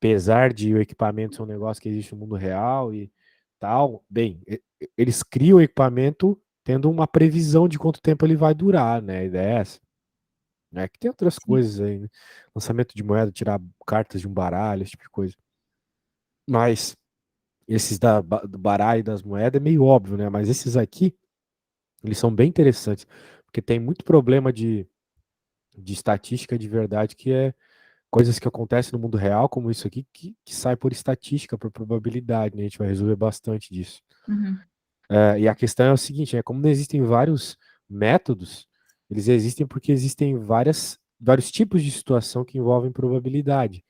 apesar de o equipamento ser um negócio que existe no mundo real e tal, bem, eles criam o equipamento tendo uma previsão de quanto tempo ele vai durar, né? A ideia é essa. É que tem outras Sim. coisas aí, né? Lançamento de moeda, tirar cartas de um baralho, esse tipo de coisa. Mas esses do baralho e das moedas é meio óbvio, né? Mas esses aqui, eles são bem interessantes, porque tem muito problema de estatística de verdade, que é coisas que acontecem no mundo real, como isso aqui, que sai por estatística, por probabilidade, né? A gente vai resolver bastante disso. Uhum. E a questão é o seguinte, como não existem vários métodos, eles existem porque existem vários tipos de situação que envolvem probabilidade.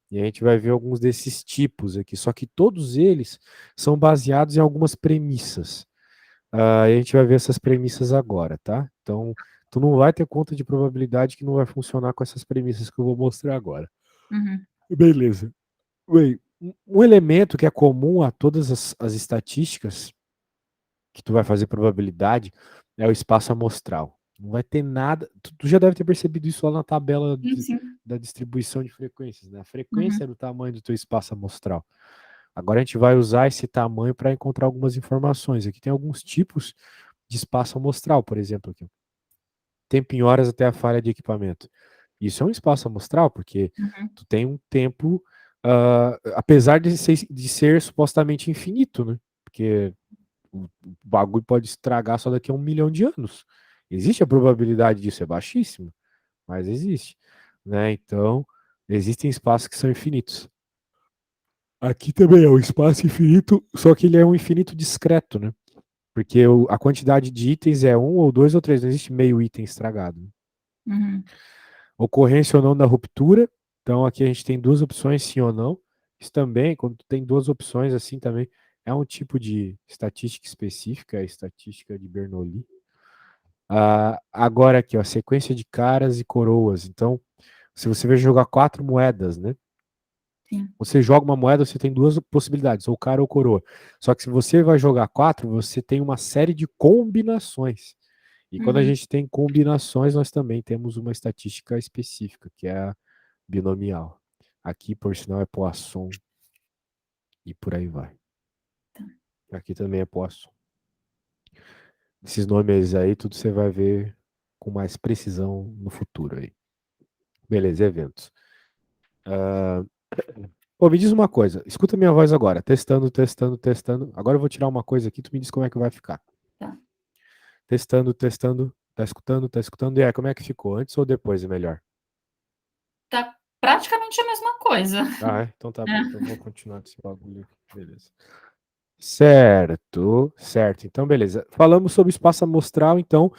E a gente vai ver alguns desses tipos aqui, só que todos eles são baseados em algumas premissas. E a gente vai ver essas premissas agora, tá? Então, tu não vai ter conta de probabilidade que não vai funcionar com essas premissas que eu vou mostrar agora. Uhum. Beleza. Bem, um elemento que é comum a todas as estatísticas que tu vai fazer probabilidade é o espaço amostral. Não vai ter nada. Tu já deve ter percebido isso lá na tabela Sim, sim. da distribuição de frequências, né? A frequência é Uhum. do tamanho do teu espaço amostral. Agora a gente vai usar esse tamanho para encontrar algumas informações. Aqui tem alguns tipos de espaço amostral, por exemplo, aqui. Tempo em horas até a falha de equipamento. Isso é um espaço amostral, porque Uhum. tu tem um tempo, apesar de ser supostamente infinito, né? Porque o bagulho pode estragar só daqui a 1 milhão de anos. Existe a probabilidade disso, é baixíssima, mas existe, né? Então, existem espaços que são infinitos. Aqui também é um espaço infinito, só que ele é um infinito discreto, né? Porque a quantidade de itens é um ou dois ou três, não existe meio item estragado. Uhum. Ocorrência ou não da ruptura. Então aqui a gente tem duas opções, sim ou não. Isso também, quando tem duas opções assim também, é um tipo de estatística específica, a estatística de Bernoulli. Agora aqui, ó, sequência de caras e coroas. Então, se você vai jogar 4 moedas, né? Sim. Você joga uma moeda, você tem duas possibilidades, ou cara ou coroa. Só que se você vai jogar 4, você tem uma série de combinações. E quando a Uhum. gente tem combinações, nós também temos uma estatística específica, que é a binomial. Aqui, por sinal, é Poisson e por aí vai. Tá. Aqui também é Poisson. Esses nomes aí, tudo você vai ver com mais precisão no futuro aí. Beleza, eventos. Pô, me diz uma coisa. Escuta minha voz agora. Testando, testando, testando. Agora eu vou tirar uma coisa aqui, tu me diz como é que vai ficar. Tá. Testando, testando. Tá escutando, tá escutando. E aí, como é que ficou? Antes ou depois é melhor? Tá praticamente a mesma coisa. Então tá bom. Então É. eu vou continuar com esse bagulho aqui. Beleza. Certo, certo. Então, beleza. Falamos sobre espaço amostral, então,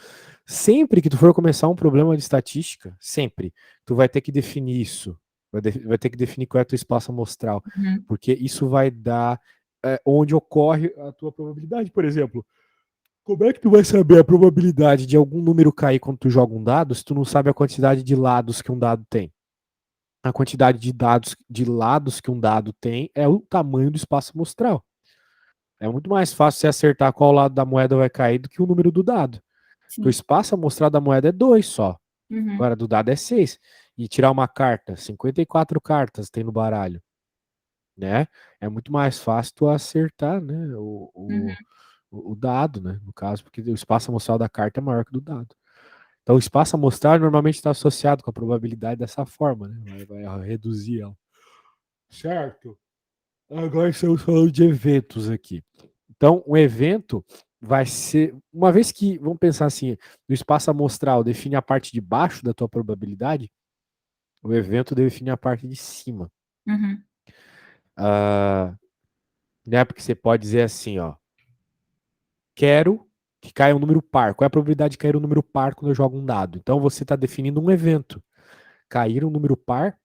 sempre que tu for começar um problema de estatística, sempre, tu vai ter que definir isso. Vai ter que definir qual é o teu espaço amostral, Uhum. porque isso vai dar onde ocorre a tua probabilidade. Por exemplo, como é que tu vai saber a probabilidade de algum número cair quando tu joga um dado se tu não sabe a quantidade de lados que um dado tem? A quantidade de lados que um dado tem é o tamanho do espaço amostral. É muito mais fácil você acertar qual lado da moeda vai cair do que o número do dado. Porque o Sim. espaço amostral da moeda é 2 só. Uhum. Agora, do dado é 6. E tirar uma carta, 54 cartas tem no baralho, né? É muito mais fácil tu acertar, né? Uhum. O dado, né? No caso, porque o espaço amostral da carta é maior que o do dado. Então, o espaço amostral normalmente está associado com a probabilidade dessa forma, né? Vai reduzir ela. Certo. Agora estamos falando de eventos aqui. Então, um evento vai ser, uma vez que, vamos pensar assim, o espaço amostral define a parte de baixo da tua probabilidade, o evento define a parte de cima. Uhum. Ah, né? Porque você pode dizer assim, ó, quero que caia um número par. Qual é a probabilidade de cair um número par quando eu jogo um dado? Então, você está definindo um evento. Cair um número par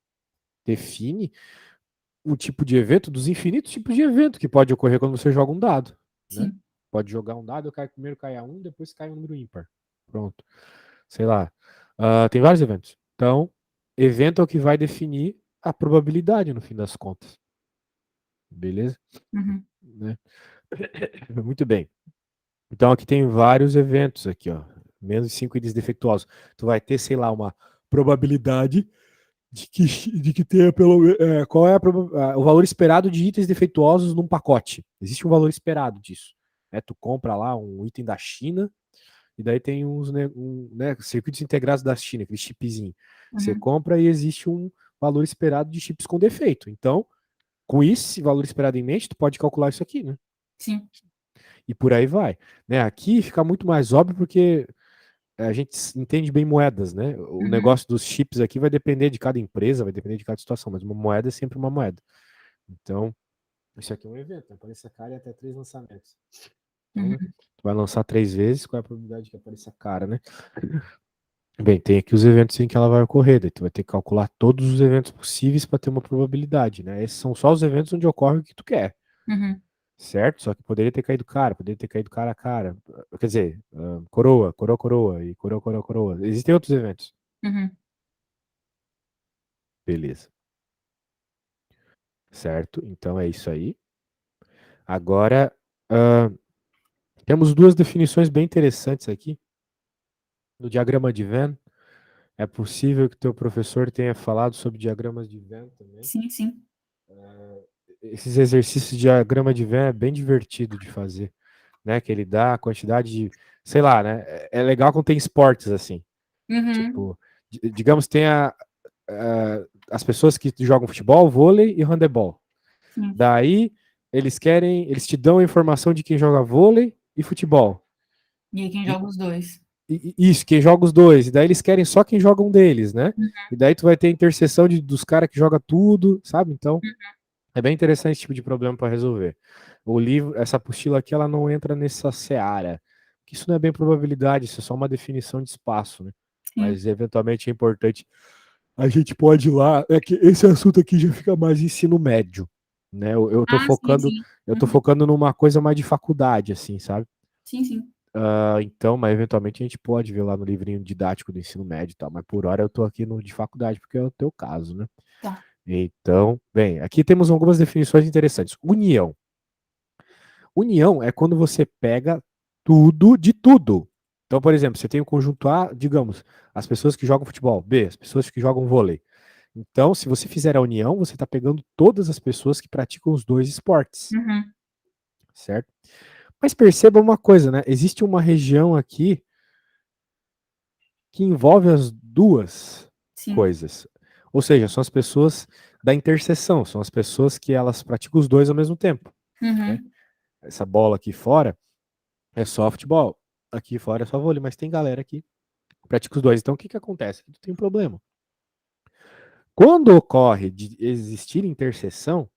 define um tipo de evento dos infinitos tipos de evento que pode ocorrer quando você joga um dado, né? Sim. Pode jogar um dado, primeiro cai a um, depois cai um número ímpar. Pronto. Sei lá. Tem vários eventos. Então, evento é o que vai definir a probabilidade no fim das contas. Beleza? Uhum. Né? Muito bem. Então aqui tem vários eventos aqui, ó. Menos 5 itens defeituosos. Tu vai ter, sei lá, uma probabilidade de que tenha qual é o valor esperado de itens defeituosos num pacote. Existe um valor esperado disso. Né? Tu compra lá um item da China, e daí tem uns circuitos integrados da China, aquele chipzinho. Você Uhum. compra e existe um valor esperado de chips com defeito. Então, com esse valor esperado em mente, tu pode calcular isso aqui, né? Sim. E por aí vai. Né? Aqui fica muito mais óbvio porque a gente entende bem moedas, né? O Uhum. negócio dos chips aqui vai depender de cada empresa, vai depender de cada situação, mas uma moeda é sempre uma moeda. Então, isso aqui é um evento, né? Apareça cara e até 3 lançamentos. Então, Uhum. tu vai lançar 3 vezes, qual é a probabilidade de que apareça cara, né? Bem, tem aqui os eventos em que ela vai ocorrer, daí tu vai ter que calcular todos os eventos possíveis para ter uma probabilidade, né? Esses são só os eventos onde ocorre o que tu quer, Uhum. certo? Só que poderia ter caído cara, poderia ter caído cara a cara. Quer dizer, coroa, coroa, coroa e coroa, coroa, coroa. Existem outros eventos. Uhum. Beleza. Certo? Então é isso aí. Agora, ah, temos duas definições bem interessantes aqui. No diagrama de Venn, é possível que teu professor tenha falado sobre diagramas de Venn também. Sim, sim. Esses exercícios de diagrama de Venn é bem divertido de fazer, né? Que ele dá a quantidade de, sei lá, né? É legal quando tem esportes assim. Uhum. Tipo, digamos, tem as pessoas que jogam futebol, vôlei e handebol. Sim. Daí eles te dão a informação de quem joga vôlei e futebol. E aí quem E, joga os dois? isso, quem joga os dois. E daí eles querem só quem joga um deles, né? E daí tu vai ter a interseção dos caras que joga tudo, sabe? Então, é bem interessante esse tipo de problema para resolver. O livro, essa apostila aqui, ela não entra nessa seara. Que isso não é bem probabilidade, isso é só uma definição de espaço, né? Sim. Mas eventualmente é importante. A gente pode ir lá. É que esse assunto aqui já fica mais ensino médio, né? Eu tô Ah, sim, focando, sim. eu tô Uhum. focando numa coisa mais de faculdade, assim, sabe? Sim, sim. Então, mas eventualmente a gente pode ver lá no livrinho didático do ensino médio e tal, mas por hora eu tô aqui no de faculdade, porque é o teu caso, né? Tá. Então, bem, aqui temos algumas definições interessantes. União. União é quando você pega tudo de tudo. Então, por exemplo, você tem o conjunto A, digamos, as pessoas que jogam futebol, B, as pessoas que jogam vôlei. Então, se você fizer a união, você está pegando todas as pessoas que praticam os dois esportes, Uhum. certo? Mas perceba uma coisa, né? Existe uma região aqui que envolve as duas Sim. coisas. Ou seja, são as pessoas da interseção, são as pessoas que elas praticam os dois ao mesmo tempo, né? Uhum. Essa bola aqui fora é só futebol, aqui fora é só vôlei, mas tem galera que pratica os dois. Então, o que que acontece? Tu tem um problema. Quando ocorre de existir interseção,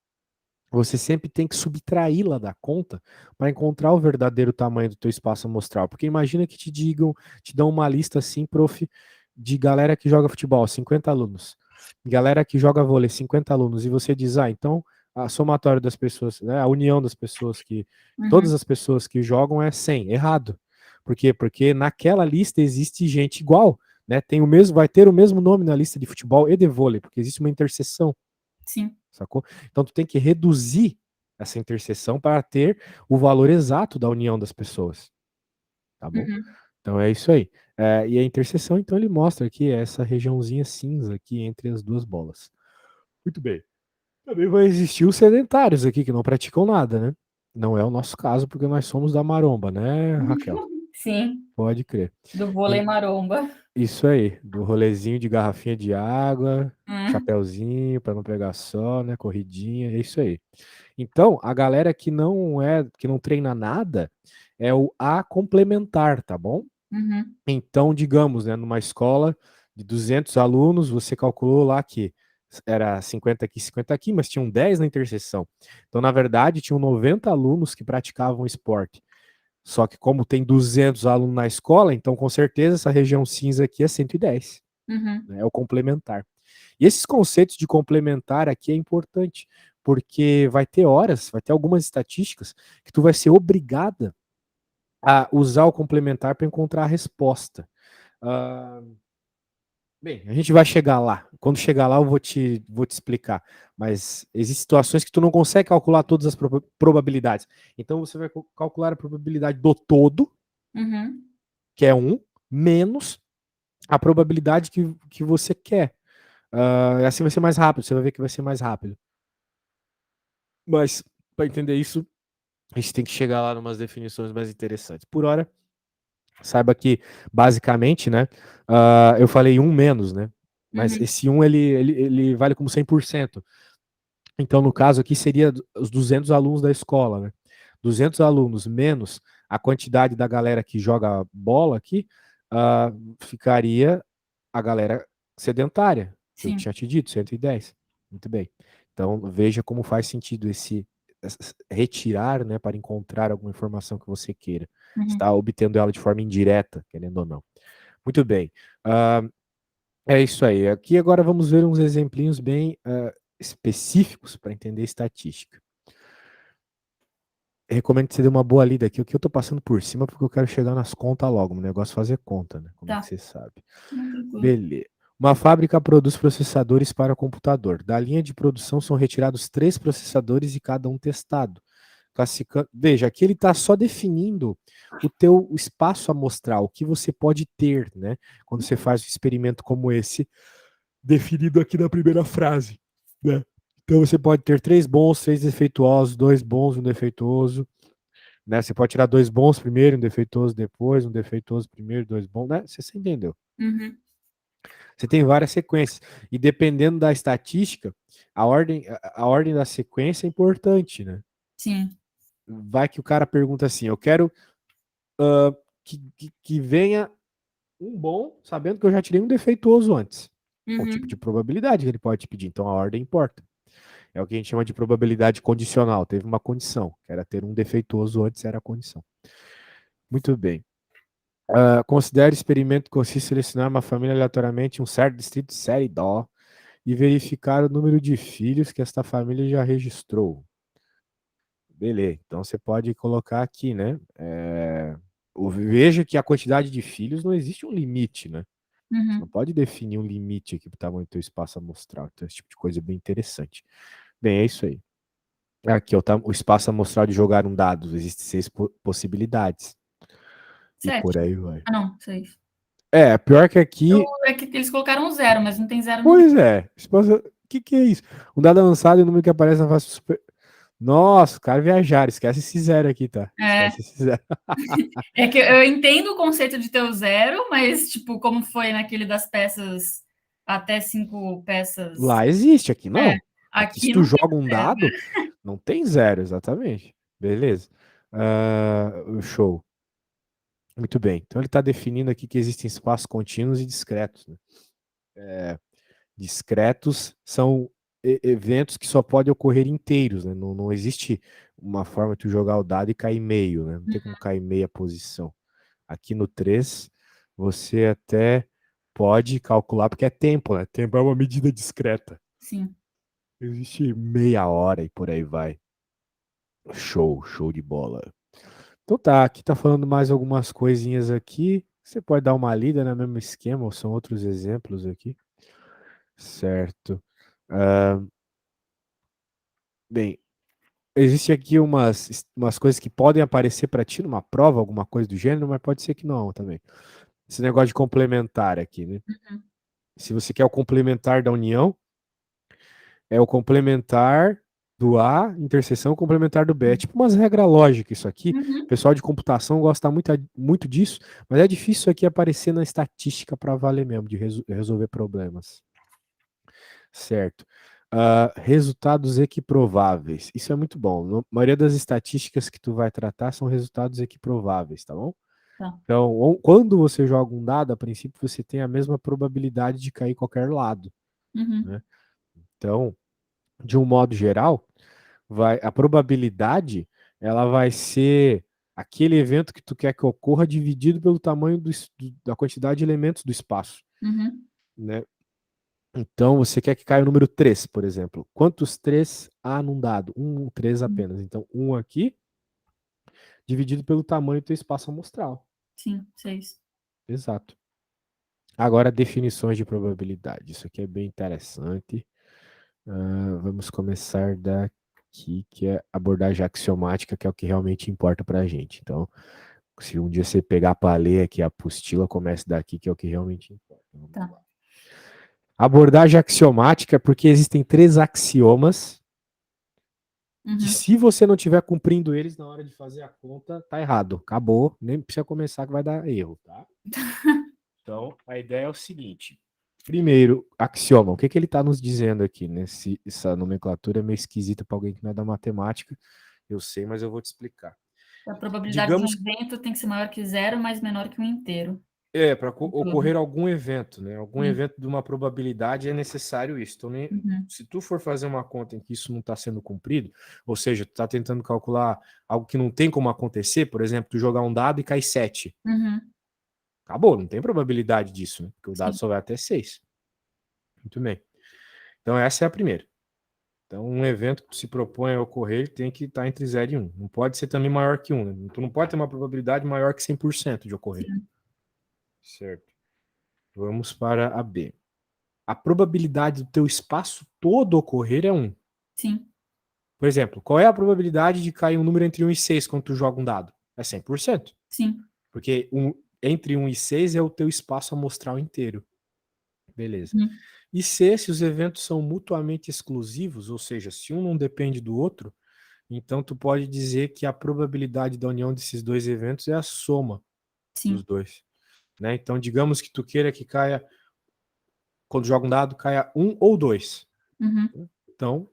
você sempre tem que subtraí-la da conta para encontrar o verdadeiro tamanho do teu espaço amostral. Porque imagina que te dão uma lista assim, prof, de galera que joga futebol, 50 alunos. Galera que joga vôlei, 50 alunos. E você diz, então a somatória das pessoas, né, a união das pessoas todas Uhum. as pessoas que jogam é 100. Errado. Por quê? Porque naquela lista existe gente igual, né? Vai ter o mesmo nome na lista de futebol e de vôlei, porque existe uma interseção, Sim. sacou? Então tu tem que reduzir essa interseção para ter o valor exato da união das pessoas, tá bom? Uhum. Então é isso aí. E a interseção, então, ele mostra aqui essa regiãozinha cinza aqui entre as duas bolas. Muito bem. Também vai existir os sedentários aqui que não praticam nada, né? Não é o nosso caso, porque nós somos da maromba, né, Raquel? Sim. Pode crer. Do vôlei E- maromba. Isso aí, do rolezinho de garrafinha de água, Hum. chapéuzinho para não pegar sol, né? Corridinha, é isso aí. Então, a galera que não treina nada, é o A complementar, tá bom? Uhum. Então, digamos, né, numa escola de 200 alunos, você calculou lá que era 50 aqui, 50 aqui, mas tinham 10 na interseção. Então, na verdade, tinham 90 alunos que praticavam esporte. Só que como tem 200 alunos na escola, então com certeza essa região cinza aqui é 110, Uhum. né, é o complementar. E esses conceitos de complementar aqui é importante, porque vai ter algumas estatísticas que tu vai ser obrigada a usar o complementar para encontrar a resposta. Uh, Bem, a gente vai chegar lá. Quando chegar lá, eu vou te explicar. Mas existem situações que tu não consegue calcular todas as probabilidades. Então você vai calcular a probabilidade do todo, Uhum. que é 1, menos a probabilidade que você quer. Assim vai ser mais rápido, você vai ver que vai ser mais rápido. Mas, para entender isso, a gente tem que chegar lá em umas definições mais interessantes. Por hora, saiba que, basicamente, né, eu falei um menos, né? Mas Uhum. esse um, ele vale como 100%. Então, no caso aqui, seria os 200 alunos da escola, né? 200 alunos menos a quantidade da galera que joga bola aqui, ficaria a galera sedentária, que eu Sim. tinha te dito, 110. Muito bem. Então, veja como faz sentido esse retirar, né, para encontrar alguma informação que você queira. Uhum. Está obtendo ela de forma indireta, querendo ou não. Muito bem. Uh, É isso aí. Aqui agora vamos ver uns exemplinhos bem específicos para entender estatística. Eu recomendo que você dê uma boa lida aqui. O que eu estou passando por cima porque eu quero chegar nas contas logo. O negócio é fazer conta, né? Como é que Tá. você sabe? Não, tranquilo. Beleza. Uma fábrica produz processadores para computador. Da linha de produção são retirados 3 processadores e cada um testado. Classificando. Veja, aqui ele está só definindo o teu espaço amostral, o que você pode ter, né? Quando você faz um experimento como esse, definido aqui na primeira frase, né? Então você pode ter 3 bons, 3 defeituosos, 2 bons, um defeituoso, né? Você pode tirar 2 bons primeiro, um defeituoso depois, um defeituoso primeiro, 2 bons, né? Você entendeu? Uhum. Você tem várias sequências e dependendo da estatística, a ordem da sequência é importante, né? Sim. Vai que o cara pergunta assim, eu quero que venha um bom, sabendo que eu já tirei um defeituoso antes. Qual o tipo de Uhum. probabilidade que ele pode te pedir? Então a ordem importa. É o que a gente chama de probabilidade condicional. Teve uma condição, que era ter um defeituoso antes, era a condição. Muito bem. Considere o experimento que consiste em selecionar uma família aleatoriamente em um certo distrito de série DO e verificar o número de filhos que esta família já registrou. Beleza. Então você pode colocar aqui, né? Veja que a quantidade de filhos não existe um limite, né? Você não Uhum. pode definir um limite aqui para o tamanho do teu espaço amostral. Então, esse tipo de coisa é bem interessante. Bem, é isso aí. Aqui, ó, o espaço amostral de jogar um dado. Existem 6 possibilidades. E por 7. aí vai. Ah, não, 6. Pior que aqui. É que eles colocaram 0, mas não tem 0 no meio. Pois é. O que é isso? Um dado avançado e o número que aparece na face super. Nossa, o cara viajar. Esquece esse zero aqui, tá? É, Esquece esse zero. é que eu entendo o conceito de ter o 0, mas, tipo, como foi naquele das peças, até 5 peças. Lá existe, aqui É, não. Aqui, se aqui tu não tem joga um 0. dado, não tem zero, exatamente. Beleza? Show. Muito bem. Então ele está definindo aqui que existem espaços contínuos e discretos, né? Discretos são eventos que só podem ocorrer inteiros, né? Não existe uma forma de tu jogar o dado e cair meio, né? Não tem como cair meia posição. Aqui no 3, você até pode calcular, porque é tempo, né? Tempo é uma medida discreta. Sim. Existe meia hora e por aí vai. Show de bola. Então tá, aqui tá falando mais algumas coisinhas aqui. Você pode dar uma lida no mesmo esquema, ou são outros exemplos aqui. Certo. Bem, existe aqui umas coisas que podem aparecer para ti numa prova, alguma coisa do gênero, mas pode ser que não também. Esse negócio de complementar aqui, né? Uhum. Se você quer o complementar da união, é o complementar do A, interseção complementar do B. É tipo umas regras lógicas isso aqui. O Uhum. pessoal de computação gosta muito disso, mas é difícil isso aqui aparecer na estatística para valer mesmo, de resolver problemas. Certo. Resultados equiprováveis. Isso é muito bom. A maioria das estatísticas que tu vai tratar são resultados equiprováveis, tá bom? Tá. Então, quando você joga um dado, a princípio você tem a mesma probabilidade de cair qualquer lado, Uhum. né? Então, de um modo geral, a probabilidade ela vai ser aquele evento que tu quer que ocorra dividido pelo tamanho da quantidade de elementos do espaço, Uhum. né? Então, você quer que caia o número 3, por exemplo. Quantos 3 há num dado? 3 apenas. Então, 1 aqui, dividido pelo tamanho do teu espaço amostral. Sim, 6. Exato. Agora, definições de probabilidade. Isso aqui é bem interessante. Vamos começar daqui, que é abordagem axiomática, que é o que realmente importa para a gente. Então, se um dia você pegar para ler aqui a apostila, comece daqui, que é o que realmente importa. Vamos Tá. lá. Abordagem axiomática, porque existem 3 axiomas que se você não estiver cumprindo eles na hora de fazer a conta, tá errado. Acabou, nem precisa começar que vai dar erro, tá? Então, a ideia é o seguinte. Primeiro, axioma. O que ele está nos dizendo aqui? Essa nomenclatura é meio esquisita para alguém que não é da matemática. Eu sei, mas eu vou te explicar. A probabilidade Digamos de um evento tem que ser maior que 0, mas menor que um inteiro. para ocorrer algum evento, né? Algum evento de uma probabilidade é necessário isso. Então, se tu for fazer uma conta em que isso não está sendo cumprido, ou seja, tu está tentando calcular algo que não tem como acontecer, por exemplo, tu jogar um dado e cai 7. Acabou, não tem probabilidade disso, né? Porque o dado só vai até 6. Muito bem. Então, essa é a primeira. Então, um evento que se propõe a ocorrer tem que estar entre 0 e 1. Não pode ser também maior que 1. Né? Tu não pode ter uma probabilidade maior que 100% de ocorrer. Sim. Certo. Vamos para a B. A probabilidade do teu espaço todo ocorrer é 1. Sim. Por exemplo, qual é a probabilidade de cair um número entre 1 e 6 quando tu joga um dado? É 100%. Sim. Porque entre 1 e 6 é o teu espaço amostral inteiro. Beleza. E se os eventos são mutuamente exclusivos, ou seja, se um não depende do outro, então tu pode dizer que a probabilidade da união desses dois eventos é a soma dos dois. Né? Então, digamos que tu queira que caia, quando joga um dado, caia 1 ou 2. Então,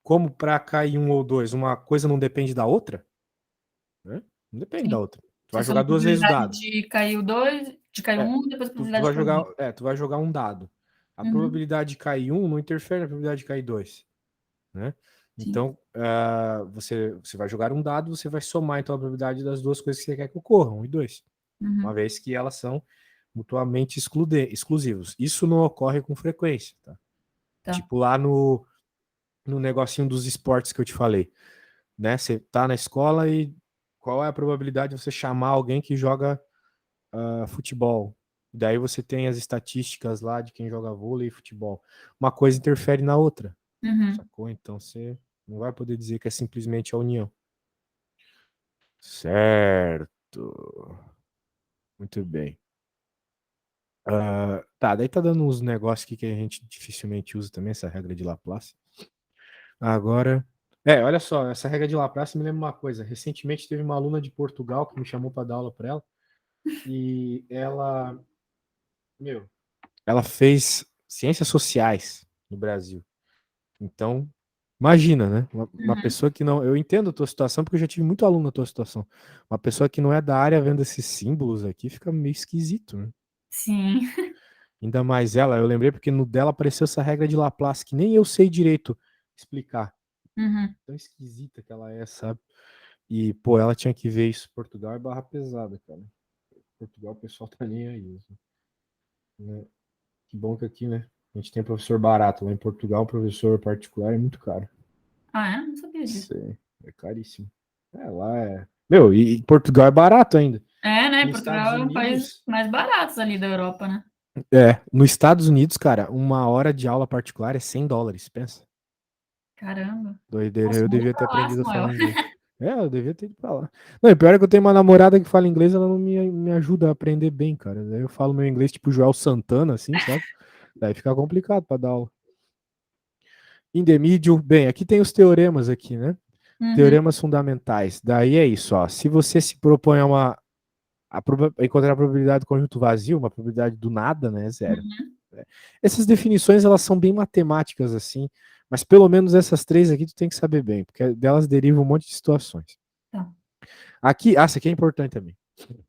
como para cair 1 ou 2, uma coisa não depende da outra, né? Não depende da outra. Tu vai jogar 2 vezes o dado. De cair o 2, de cair 1, depois a probabilidade de cair 2. Tu vai jogar um dado. A probabilidade de cair 1 não interfere na probabilidade de cair 2. Né? Então, você vai jogar um dado, você vai somar então a probabilidade das duas coisas que você quer que ocorram, 1 e 2. Uma vez que elas são mutuamente exclusivos. Isso não ocorre com frequência. Tá? Tipo lá no negocinho dos esportes que eu te falei. Né? Você tá na escola e qual é a probabilidade de você chamar alguém que joga futebol? Daí você tem as estatísticas lá de quem joga vôlei e futebol. Uma coisa interfere na outra. Sacou? Então você não vai poder dizer que é simplesmente a união. Certo. Muito bem. Tá, daí tá dando uns negócios aqui que a gente dificilmente usa também, essa regra de Laplace. Agora, olha só, essa regra de Laplace me lembra uma coisa. Recentemente teve uma aluna de Portugal que me chamou para dar aula para ela e ela fez ciências sociais no Brasil. Então, imagina, né? Uma pessoa que não... Eu entendo a tua situação, porque eu já tive muito aluno na tua situação. Uma pessoa que não é da área vendo esses símbolos aqui fica meio esquisito, né? Sim. Ainda mais ela, eu lembrei porque no dela apareceu essa regra de Laplace, que nem eu sei direito explicar. Tão esquisita que ela é, sabe? E, pô, ela tinha que ver isso. Portugal é barra pesada, cara. Portugal, o pessoal tá nem aí. Né? Que bom que aqui, né? A gente tem professor barato. Lá em Portugal, professor particular é muito caro. Ah, é? Não sabia disso. Sei, é caríssimo. Lá é... e Portugal é barato ainda. Né? Portugal é um país mais barato ali da Europa, né? Nos Estados Unidos, cara, 1 hora de aula particular é $100, pensa. Caramba. Doideira, Nossa, eu devia ter aprendido a falar Samuel. inglês. Eu devia ter ido pra lá. Não, e pior é que eu tenho uma namorada que fala inglês, ela não me ajuda a aprender bem, cara. Daí eu falo meu inglês tipo Joel Santana, assim, sabe? Daí fica complicado pra dar aula. Intermediate, bem, aqui tem os teoremas aqui, né? Teoremas fundamentais. Daí é isso, ó. Se você se propõe a encontrar a probabilidade do conjunto vazio, uma probabilidade do nada, né? 0. Essas definições, elas são bem matemáticas, assim, mas pelo menos essas 3 aqui tu tem que saber bem, porque delas deriva um monte de situações. Tá. Aqui, essa aqui é importante também.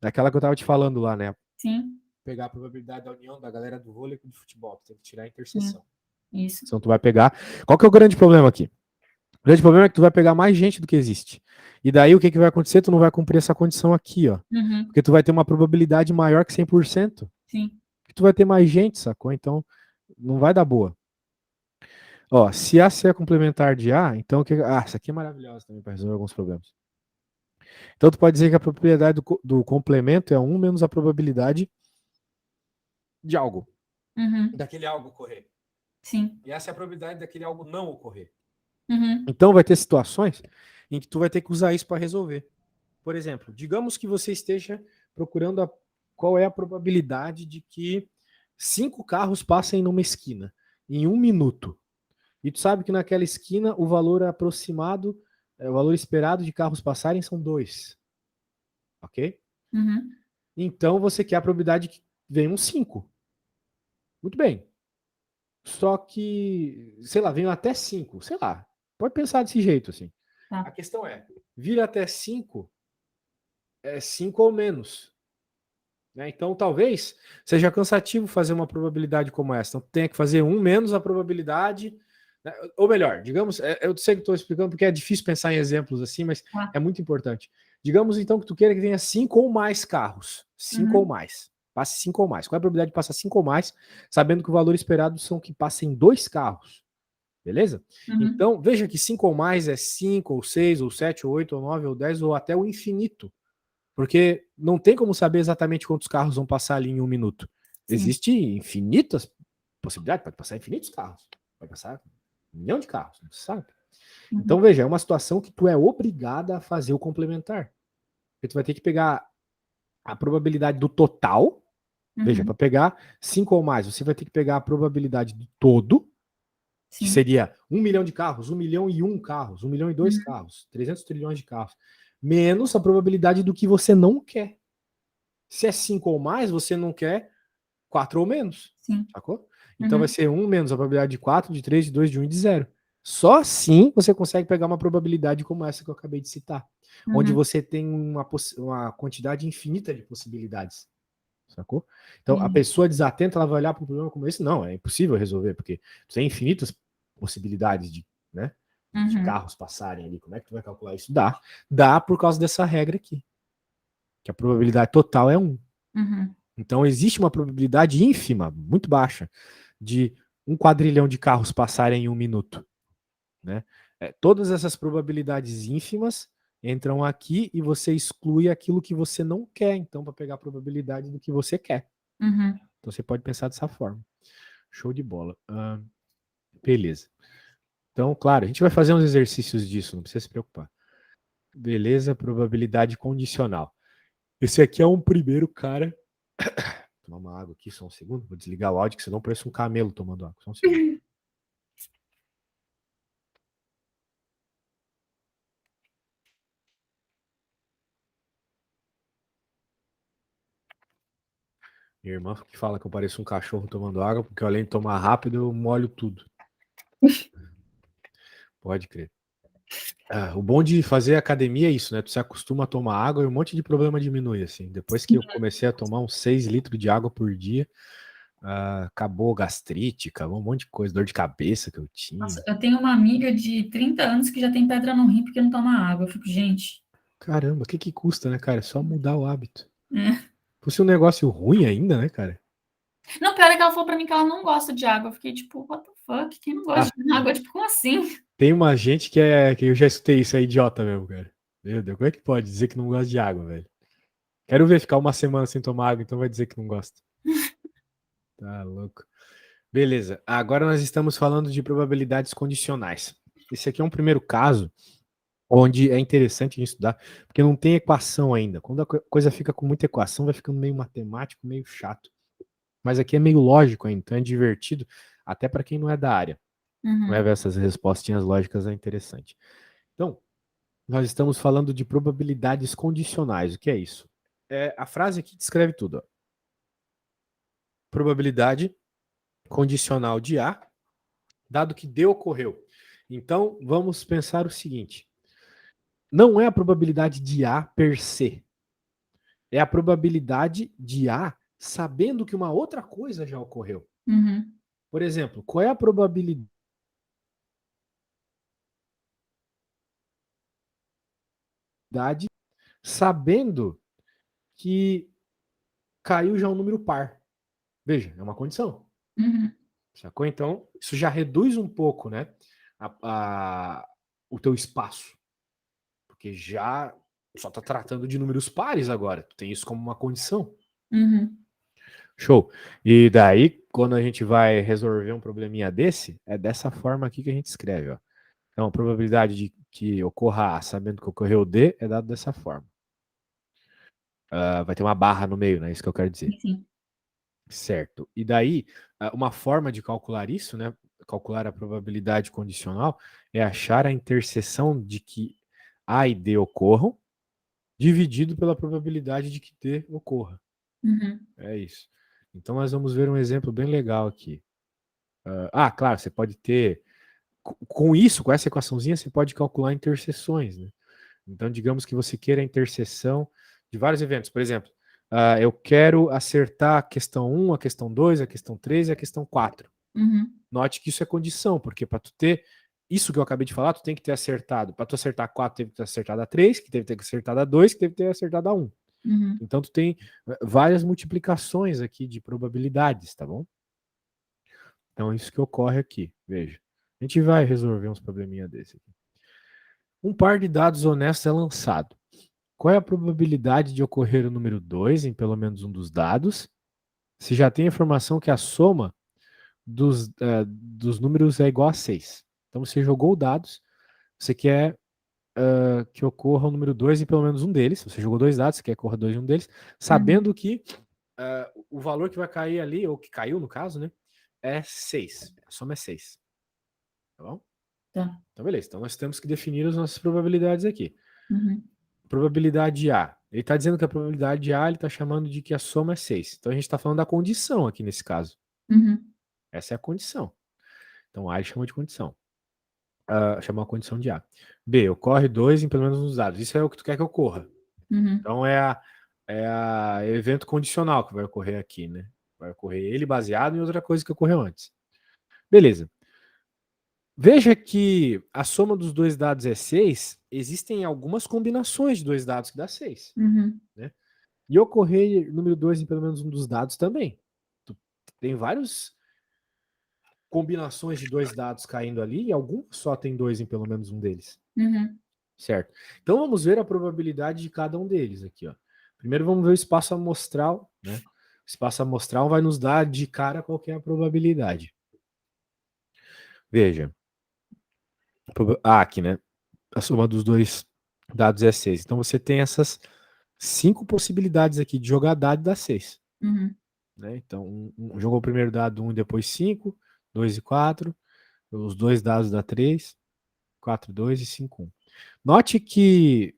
Daquela que eu tava te falando lá, né? Sim. Pegar a probabilidade da união da galera do vôlei com do futebol. Tu tem que tirar a interseção. Isso. Então tu vai pegar... Qual que é o grande problema aqui? O grande problema é que tu vai pegar mais gente do que existe. E daí o que vai acontecer? Tu não vai cumprir essa condição aqui, ó. Porque tu vai ter uma probabilidade maior que 100%. Sim. Porque tu vai ter mais gente, sacou? Então não vai dar boa. Ó, se A é complementar de A, então... essa aqui é maravilhosa também para resolver alguns problemas. Então tu pode dizer que a probabilidade do complemento é 1 menos a probabilidade de algo. Daquele algo ocorrer. Sim. E essa é a probabilidade daquele algo não ocorrer. Uhum. Então vai ter situações em que tu vai ter que usar isso para resolver. Por exemplo, digamos que você esteja procurando qual é a probabilidade de que 5 carros passem numa esquina. em 1 minuto. E tu sabe que naquela esquina o valor aproximado, o valor esperado de carros passarem são 2. Ok? Uhum. Então você quer a probabilidade que venha um 5. Muito bem. Só que, sei lá, venham até 5. Sei lá. Pode pensar desse jeito, assim. Tá. A questão é, vir até 5 é 5 ou menos. Né? Então, talvez seja cansativo fazer uma probabilidade como essa. Então, tenha que fazer 1 menos a probabilidade. Né? Ou melhor, digamos, eu sei que estou explicando porque é difícil pensar em exemplos assim, mas é muito importante. Digamos, então, que tu queira que tenha 5 ou mais carros. 5 ou mais. Passe 5 ou mais. Qual é a probabilidade de passar 5 ou mais, sabendo que o valor esperado são que passem 2 carros? Beleza? Então, veja que 5 ou mais é 5, ou 6, ou 7, ou 8, ou 9, ou 10, ou até o infinito. Porque não tem como saber exatamente quantos carros vão passar ali em 1 minuto. Existem infinitas possibilidades, pode passar infinitos carros, pode passar 1 milhão de carros, não se sabe. Então, veja, é uma situação que tu é obrigada a fazer o complementar. Porque tu vai ter que pegar a probabilidade do total. Veja, para pegar 5 ou mais, você vai ter que pegar a probabilidade do todo, que seria 1 milhão de carros, 1 milhão e 1 carros, 1 milhão e 2 carros, 300 trilhões de carros, menos a probabilidade do que você não quer. Se é 5 ou mais, você não quer 4 ou menos. Sim. Sacou? Então vai ser 1 menos a probabilidade de 4, de 3, de 2, de 1 e de 0. Só assim você consegue pegar uma probabilidade como essa que eu acabei de citar. Onde você tem uma quantidade infinita de possibilidades. Sacou? Então a pessoa desatenta, ela vai olhar para um problema como esse. Não, é impossível resolver, porque tem infinitas possibilidades de, né, de carros passarem ali. Como é que tu vai calcular isso? Dá por causa dessa regra aqui. Que a probabilidade total é 1. Então existe uma probabilidade ínfima, muito baixa, de 1 quadrilhão de carros passarem em 1 minuto. Né? Todas essas probabilidades ínfimas entram aqui e você exclui aquilo que você não quer, então, para pegar a probabilidade do que você quer. Então você pode pensar dessa forma. Show de bola. Beleza. Então, claro, a gente vai fazer uns exercícios disso, não precisa se preocupar. Beleza, probabilidade condicional. Esse aqui é um primeiro cara. Tomar uma água aqui, só um segundo. Vou desligar o áudio, que senão parece um camelo tomando água. Só um segundo. Minha irmã que fala que eu pareço um cachorro tomando água, porque além de tomar rápido, eu molho tudo. Pode crer. O bom de fazer academia é isso, né? Tu se acostuma a tomar água e um monte de problema diminui, assim. Depois que eu comecei a tomar uns 6 litros de água por dia, acabou gastrite, acabou um monte de coisa, dor de cabeça que eu tinha. Nossa, eu tenho uma amiga de 30 anos que já tem pedra no rim porque não toma água. Eu fico, gente. Caramba, o que custa, né, cara? É só mudar o hábito. É. Fosse um negócio ruim ainda, né, cara? Não, pior é que ela falou pra mim que ela não gosta de água. Eu fiquei tipo, what the fuck? Quem não gosta de água? Tipo, como assim? Tem uma gente que eu já escutei isso, é idiota mesmo, cara. Meu Deus, como é que pode dizer que não gosta de água, velho? Quero ver ficar uma semana sem tomar água, então vai dizer que não gosta. Tá louco. Beleza, agora nós estamos falando de probabilidades condicionais. Esse aqui é um primeiro caso onde é interessante estudar, porque não tem equação ainda. Quando a coisa fica com muita equação, vai ficando meio matemático, meio chato. Mas aqui é meio lógico ainda, então é divertido, até para quem não é da área. Vai ver essas respostinhas lógicas, é interessante. Então, nós estamos falando de probabilidades condicionais. O que é isso? A frase aqui descreve tudo. Ó. Probabilidade condicional de A, dado que D ocorreu. Então, vamos pensar o seguinte. Não é a probabilidade de A per se. É a probabilidade de A sabendo que uma outra coisa já ocorreu. Por exemplo, qual é a probabilidade sabendo que caiu já um número par? Veja, é uma condição. Sacou? Então, isso já reduz um pouco, né, o teu espaço. Porque já só está tratando de números pares agora. Tu tem isso como uma condição. Show. E daí, quando a gente vai resolver um probleminha desse, é dessa forma aqui que a gente escreve. Ó. Então, a probabilidade de que ocorra A sabendo que ocorreu D é dado dessa forma. Vai ter uma barra no meio, né? Isso que eu quero dizer. Sim. Certo. E daí, uma forma de calcular isso, né? Calcular a probabilidade condicional é achar a interseção de que A e D ocorram, dividido pela probabilidade de que D ocorra. Uhum. É isso. Então, nós vamos ver um exemplo bem legal aqui. Claro, você pode ter. Com isso, com essa equaçãozinha, você pode calcular interseções, né? Então, digamos que você queira a interseção de vários eventos. Por exemplo, eu quero acertar a questão 1, a questão 2, a questão 3 e a questão 4. Uhum. Note que isso é condição, porque para tu ter isso que eu acabei de falar, tu tem que ter acertado. Para tu acertar a 4, teve que ter acertado a 3, que teve que ter acertado a 2, que teve que ter acertado a 1. Uhum. Então, tu tem várias multiplicações aqui de probabilidades, tá bom? Então, isso que ocorre aqui, veja. A gente vai resolver uns probleminha desse aqui. Um par de dados honestos é lançado. Qual é a probabilidade de ocorrer o número 2 em pelo menos um dos dados? Se já tem a informação que a soma dos números é igual a 6. Então, você jogou dados, você quer que ocorra o número 2 em pelo menos um deles. Você jogou dois dados, você quer que ocorra 2 em um deles, sabendo que o valor que vai cair ali, ou que caiu no caso, né, é 6. A soma é 6. Tá bom? Tá. Então, beleza. Então, nós temos que definir as nossas probabilidades aqui. Uhum. Probabilidade A. Ele está dizendo que a probabilidade A, ele está chamando de que a soma é 6. Então, a gente está falando da condição aqui nesse caso. Uhum. Essa é a condição. Então, A ele chamou de condição. Chamou a condição de A. B, ocorre 2 em pelo menos um dos dados. Isso é o que tu quer que ocorra. Uhum. Então, é evento condicional que vai ocorrer aqui, né? Vai ocorrer ele baseado em outra coisa que ocorreu antes. Beleza. Veja que a soma dos dois dados é 6. Existem algumas combinações de dois dados que dá 6. Uhum. Né? E ocorrer número 2 em pelo menos um dos dados também. Tem várias combinações de dois dados caindo ali e algumas só tem 2 em pelo menos um deles. Uhum. Certo? Então vamos ver a probabilidade de cada um deles aqui. Ó. Primeiro vamos ver o espaço amostral. Né? O espaço amostral vai nos dar de cara qual que é a probabilidade. Veja. Aqui, né? A soma dos dois dados é 6. Então você tem essas 5 possibilidades aqui de jogar dado e dá 6. Uhum. Né? Então, jogou o primeiro dado 1 e depois 5, 2 e 4. Os dois dados dá 3, 4, 2 e 5, 1. Note que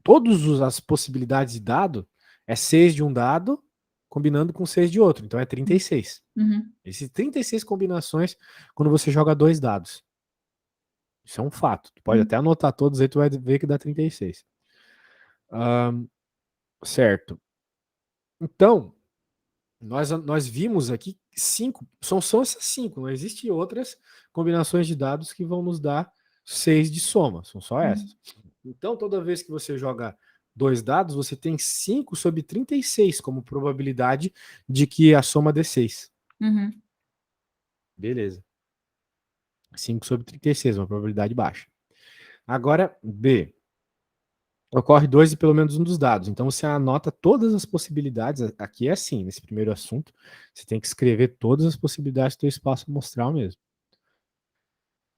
todas as possibilidades de dado é 6 de um dado combinando com 6 de outro. Então é 36. Uhum. Esses 36 combinações quando você joga dois dados. Isso é um fato. Tu pode até anotar todos aí, tu vai ver que dá 36. Certo. Então, nós vimos aqui 5, são essas 5, não existem outras combinações de dados que vão nos dar 6 de soma, são só essas. Então, toda vez que você joga dois dados, você tem 5 sobre 36 como probabilidade de que a soma dê 6. Uhum. Beleza. 5 sobre 36, uma probabilidade baixa. Agora, B. Ocorre 2 e pelo menos um dos dados. Então você anota todas as possibilidades. Aqui é assim, nesse primeiro assunto, você tem que escrever todas as possibilidades do teu espaço amostral mesmo.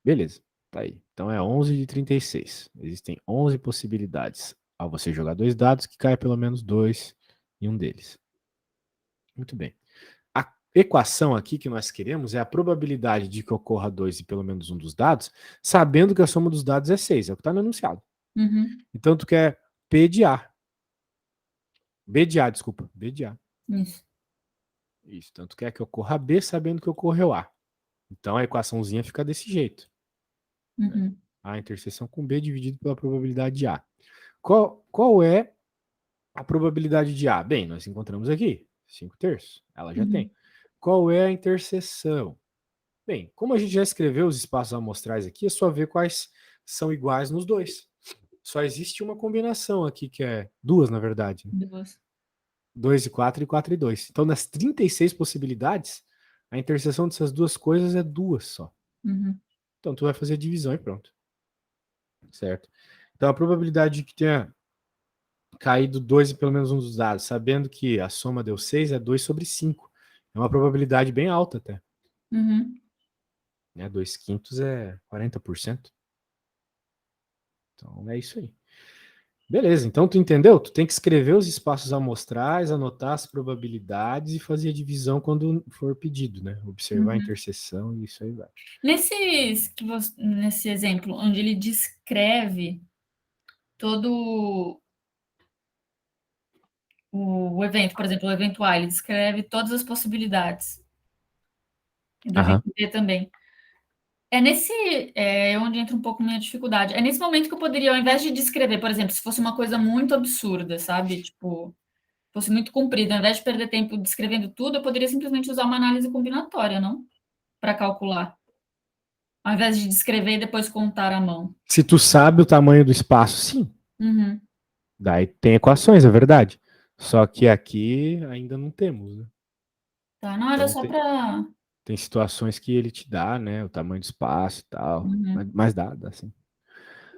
Beleza, tá aí. Então é 11 de 36. Existem 11 possibilidades ao você jogar dois dados que cai pelo menos 2 em um deles. Muito bem. A equação aqui que nós queremos é a probabilidade de que ocorra 2 em pelo menos um dos dados, sabendo que a soma dos dados é 6, é o que está no enunciado. Uhum. Então tu quer P de A. B de A, desculpa. B de A. Isso. Isso. Tanto quer que ocorra B sabendo que ocorreu A. Então a equaçãozinha fica desse jeito. Né? Uhum. A interseção com B dividido pela probabilidade de A. Qual é a probabilidade de A? Bem, nós encontramos aqui 5 terços. Ela já tem. Uhum. Qual é a interseção? Bem, como a gente já escreveu os espaços amostrais aqui, é só ver quais são iguais nos dois. Só existe uma combinação aqui, que é duas, na verdade. Duas. 2 e 4 e 4 e 2. Então, nas 36 possibilidades, a interseção dessas duas coisas é duas só. Uhum. Então, tu vai fazer a divisão e pronto. Certo? Então, a probabilidade de que tenha caído 2 em pelo menos um dos dados, sabendo que a soma deu 6, é 2 sobre 5. É uma probabilidade bem alta até. Uhum. Né? 2 quintos é 40%. Então, é isso aí. Beleza, então tu entendeu? Tu tem que escrever os espaços amostrais, anotar as probabilidades e fazer a divisão quando for pedido, né? Observar a Uhum. interseção e isso aí vai. Nesse exemplo, onde ele descreve todo o evento, por exemplo, o evento A, ele descreve todas as possibilidades, e do evento Aham. B também. É onde entra um pouco minha dificuldade. É nesse momento que eu poderia, ao invés de descrever, por exemplo, se fosse uma coisa muito absurda, sabe? Tipo, fosse muito comprida, ao invés de perder tempo descrevendo tudo, eu poderia simplesmente usar uma análise combinatória, não? Para calcular. Ao invés de descrever e depois contar à mão. Se tu sabe o tamanho do espaço, sim. Uhum. Daí tem equações, é verdade. Só que aqui ainda não temos, né? Tá, não, era Então só para. tem situações que ele te dá, né? O tamanho do espaço e tal. Uhum. Mas dá sim.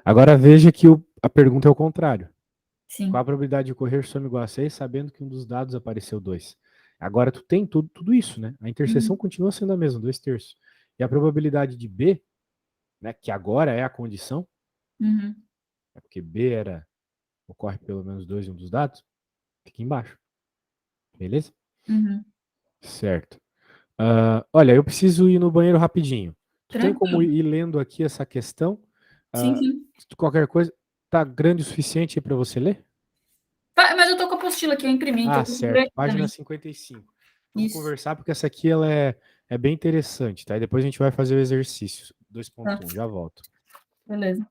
Agora veja que a pergunta é o contrário. Qual a Sim. probabilidade de ocorrer soma igual a 6, sabendo que um dos dados apareceu 2? Agora tu tem tudo isso, né? A interseção Uhum. continua sendo a mesma, 2/3. E a probabilidade de B, né, que agora é a condição, Uhum. é porque B ocorre pelo menos 2 em um dos dados, fica embaixo. Beleza? Uhum. Certo. Olha, eu preciso ir no banheiro rapidinho. Tu tem como Tranquilo. ir lendo aqui essa questão? Sim, Ah, sim. qualquer coisa, tá grande o suficiente para você ler? Mas eu tô com a apostila aqui, eu imprimi, então Ah, eu vou por certo. aqui Página também. 55. Vamos Isso. conversar porque essa aqui ela é bem interessante, tá? E depois a gente vai fazer o exercício. Tá. 2.1, já volto. Beleza.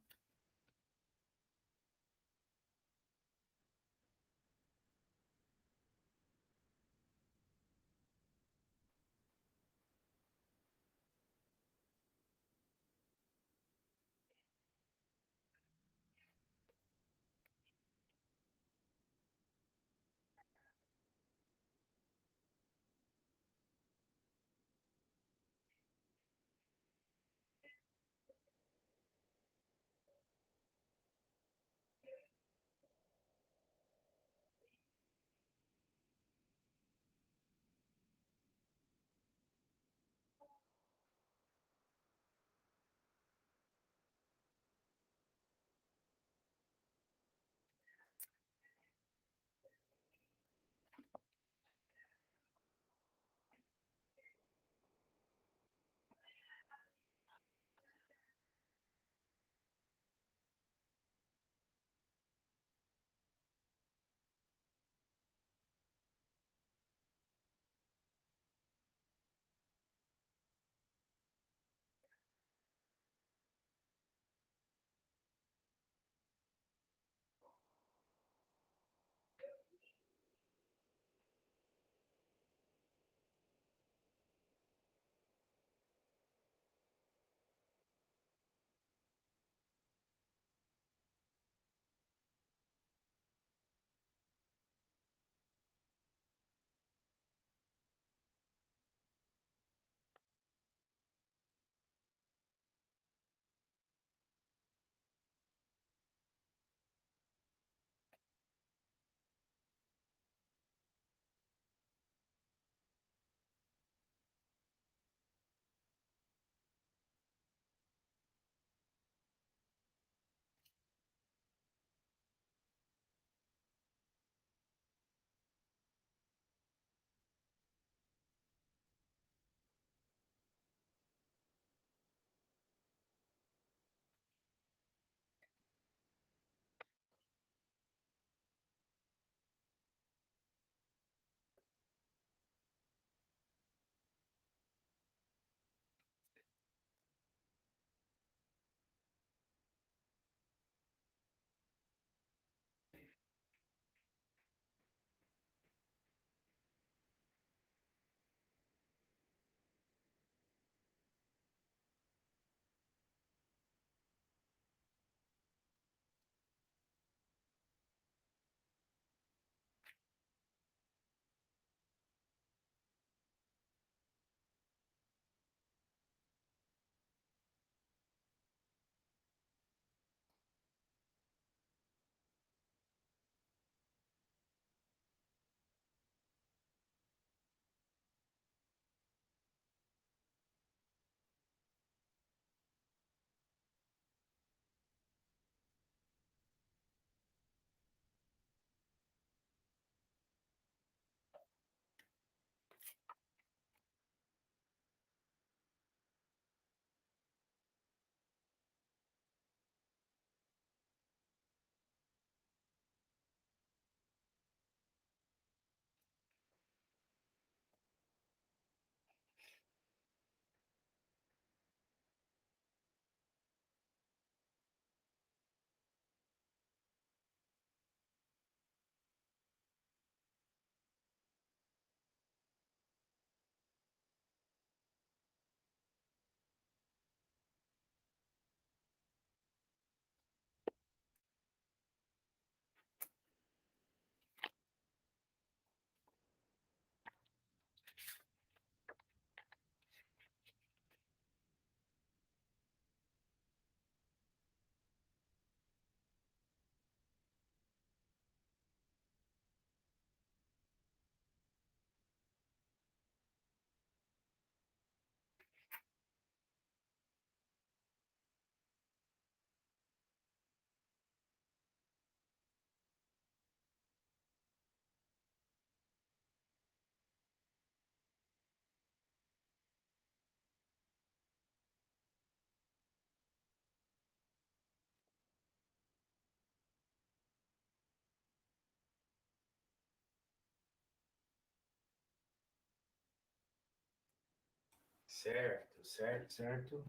Certo.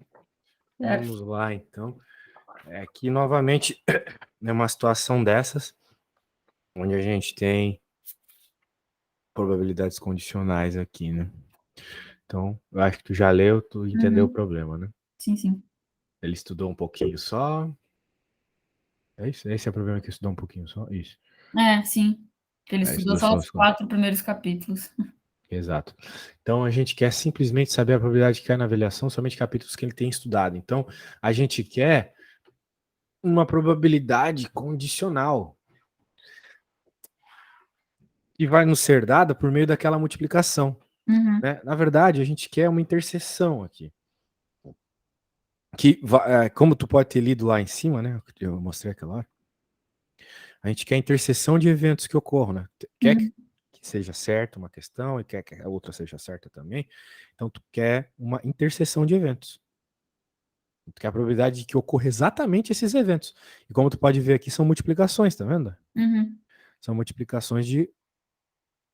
Vamos lá, então. Aqui, novamente, é uma situação dessas, onde a gente tem probabilidades condicionais aqui, né? Então, eu acho que tu já leu, tu entendeu o problema, né? Sim. Ele estudou um pouquinho só. É isso? Esse é o problema, que estudou um pouquinho só? Isso. Sim. Ele estudou Estudou só só os 4 primeiros capítulos. Exato. Então, a gente quer simplesmente saber a probabilidade que cai na avaliação somente capítulos que ele tem estudado. Então, a gente quer uma probabilidade condicional, que vai nos ser dada por meio daquela multiplicação. Né? Na verdade, a gente quer uma interseção aqui. Que, como tu pode ter lido lá em cima, né? Eu mostrei aquela hora. A gente quer a interseção de eventos que ocorram, né? Quer que seja certa uma questão e quer que a outra seja certa também. Então, tu quer uma interseção de eventos. Tu quer a probabilidade de que ocorra exatamente esses eventos. E como tu pode ver aqui, são multiplicações, tá vendo? São multiplicações de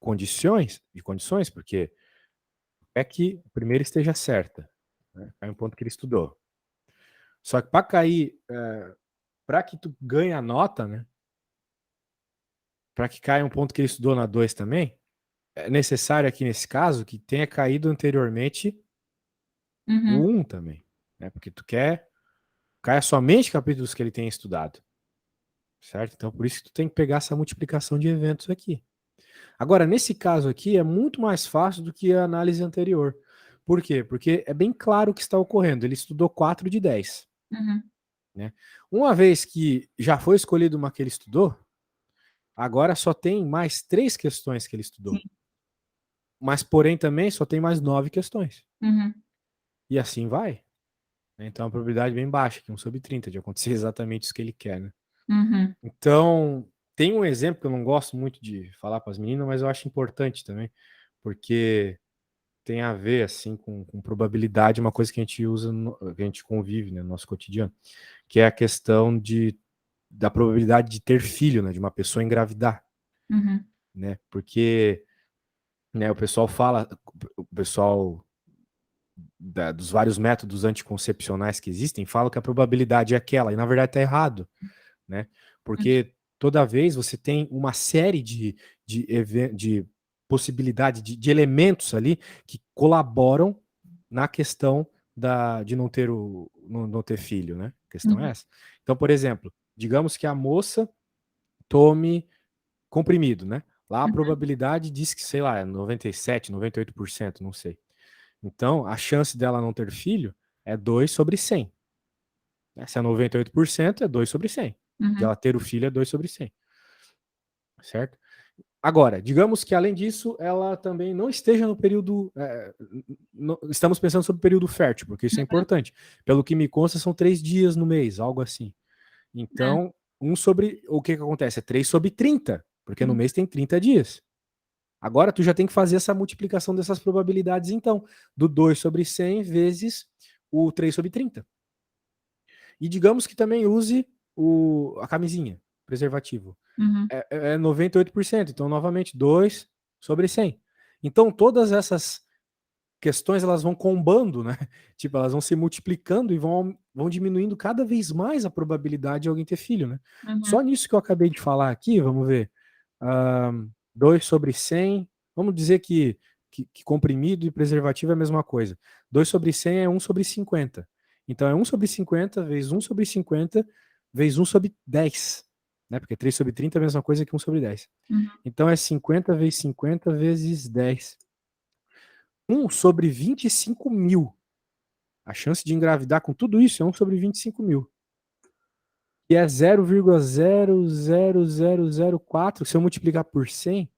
condições, porque é que a primeira esteja certa. Né? É um ponto que ele estudou. Só que para cair, para que tu ganhe a nota, né? Para que caia um ponto que ele estudou na 2 também, é necessário aqui nesse caso que tenha caído anteriormente o 1 também. Né? Porque tu quer caia somente capítulos que ele tenha estudado. Certo? Então, por isso que tu tem que pegar essa multiplicação de eventos aqui. Agora, nesse caso aqui, é muito mais fácil do que a análise anterior. Por quê? Porque é bem claro o que está ocorrendo. Ele estudou 4 de 10. Né? Uma vez que já foi escolhido uma que ele estudou, agora só tem mais 3 questões que ele estudou. Sim. Mas, porém, também só tem mais 9 questões. E assim vai. Então, a probabilidade é bem baixa, que 1 sobre 30, de acontecer exatamente isso que ele quer. Né? Então, tem um exemplo que eu não gosto muito de falar para as meninas, mas eu acho importante também, porque tem a ver assim com probabilidade, uma coisa que a gente usa, que a gente convive, né, no nosso cotidiano, que é a questão da probabilidade de ter filho, né, de uma pessoa engravidar, né? Porque, né, o pessoal fala, o pessoal dos vários métodos anticoncepcionais que existem, fala que a probabilidade é aquela, e na verdade está errado, né? Porque toda vez você tem uma série de possibilidade de elementos ali que colaboram na questão de não ter filho, né? A questão é essa. Então, por exemplo, digamos que a moça tome comprimido, né? Lá a probabilidade diz que, sei lá, é 97, 98%, não sei. Então, a chance dela não ter filho é 2 sobre 100. Se é 98%, é 2 sobre 100. De ela ter o filho é 2 sobre 100. Certo? Agora, digamos que, além disso, ela também não esteja no período... estamos pensando sobre o período fértil, porque isso é importante. Pelo que me consta, são 3 dias no mês, algo assim. Então, o que acontece? É 3 sobre 30, porque no mês tem 30 dias. Agora, tu já tem que fazer essa multiplicação dessas probabilidades, então, do 2 sobre 100 vezes o 3 sobre 30. E digamos que também use a camisinha, preservativo. É 98%. Então, novamente, 2 sobre 100. Então, todas essas questões, elas vão combando, né? Tipo, elas vão se multiplicando e vão diminuindo cada vez mais a probabilidade de alguém ter filho, né? Só nisso que eu acabei de falar aqui, vamos ver. 2 sobre 100. Vamos dizer que comprimido e preservativo é a mesma coisa. 2 sobre 100 é 1 sobre 50. Então, é 1 sobre 50 vezes 1 sobre 50 vezes 1 sobre 10. Né? Porque 3 sobre 30 é a mesma coisa que 1 sobre 10. Então, é 50 vezes 50 vezes 10. 1 sobre 25 mil. A chance de engravidar com tudo isso é 1 sobre 25 mil. Que é 0,00004. Se eu multiplicar por 100,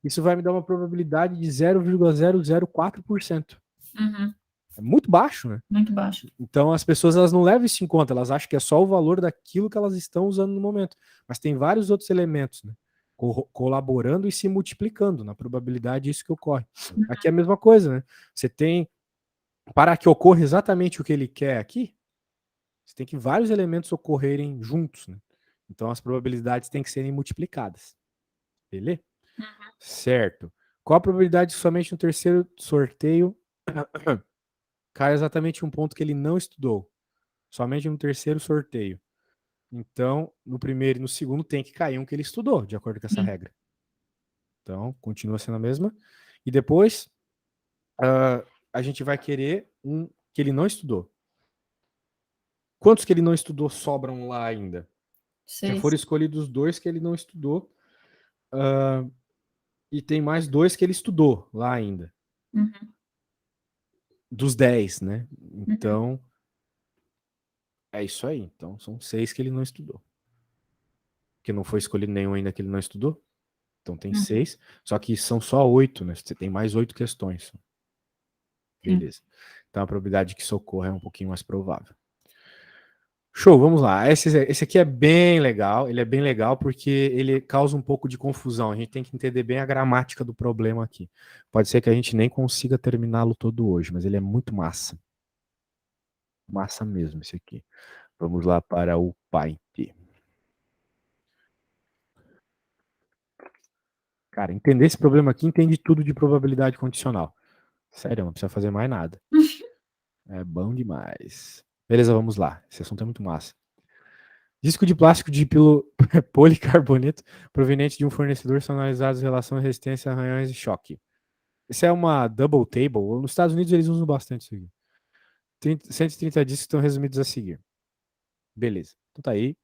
isso vai me dar uma probabilidade de 0,004%. É muito baixo, né? Muito baixo. Então as pessoas, elas não levam isso em conta, elas acham que é só o valor daquilo que elas estão usando no momento. Mas tem vários outros elementos, né? Colaborando e se multiplicando na probabilidade disso que ocorre. Aqui é a mesma coisa, né? Você tem, para que ocorra exatamente o que ele quer aqui, você tem que vários elementos ocorrerem juntos, né? Então as probabilidades têm que serem multiplicadas. Beleza? Certo. Qual a probabilidade somente no terceiro sorteio cai exatamente um ponto que ele não estudou. Somente no terceiro sorteio. Então, no primeiro e no segundo tem que cair um que ele estudou, de acordo com essa regra. Então, continua sendo a mesma. E depois, a gente vai querer um que ele não estudou. Quantos que ele não estudou sobram lá ainda? Já 6. foram escolhidos 2 que ele não estudou. E tem mais 2 que ele estudou lá ainda. Uhum. Dos 10, né? Então, é isso aí. Então, são 6 que ele não estudou. Porque não foi escolhido nenhum ainda que ele não estudou. Então, tem 6. Só que são só 8, né? Você tem mais 8 questões. Beleza. Então, a probabilidade de que isso ocorra é um pouquinho mais provável. Show, vamos lá. Esse aqui é bem legal. Ele é bem legal porque ele causa um pouco de confusão. A gente tem que entender bem a gramática do problema aqui. Pode ser que a gente nem consiga terminá-lo todo hoje, mas ele é muito massa. Massa mesmo esse aqui. Vamos lá para o Python. Cara, entender esse problema aqui entende tudo de probabilidade condicional. Sério, não precisa fazer mais nada. É bom demais. Beleza, vamos lá. Esse assunto é muito massa. Disco de plástico de policarboneto proveniente de um fornecedor são analisados em relação à resistência a arranhões e choque. Isso é uma double table. Nos Estados Unidos eles usam bastante isso aqui. 130 discos estão resumidos a seguir. Beleza. Então tá aí.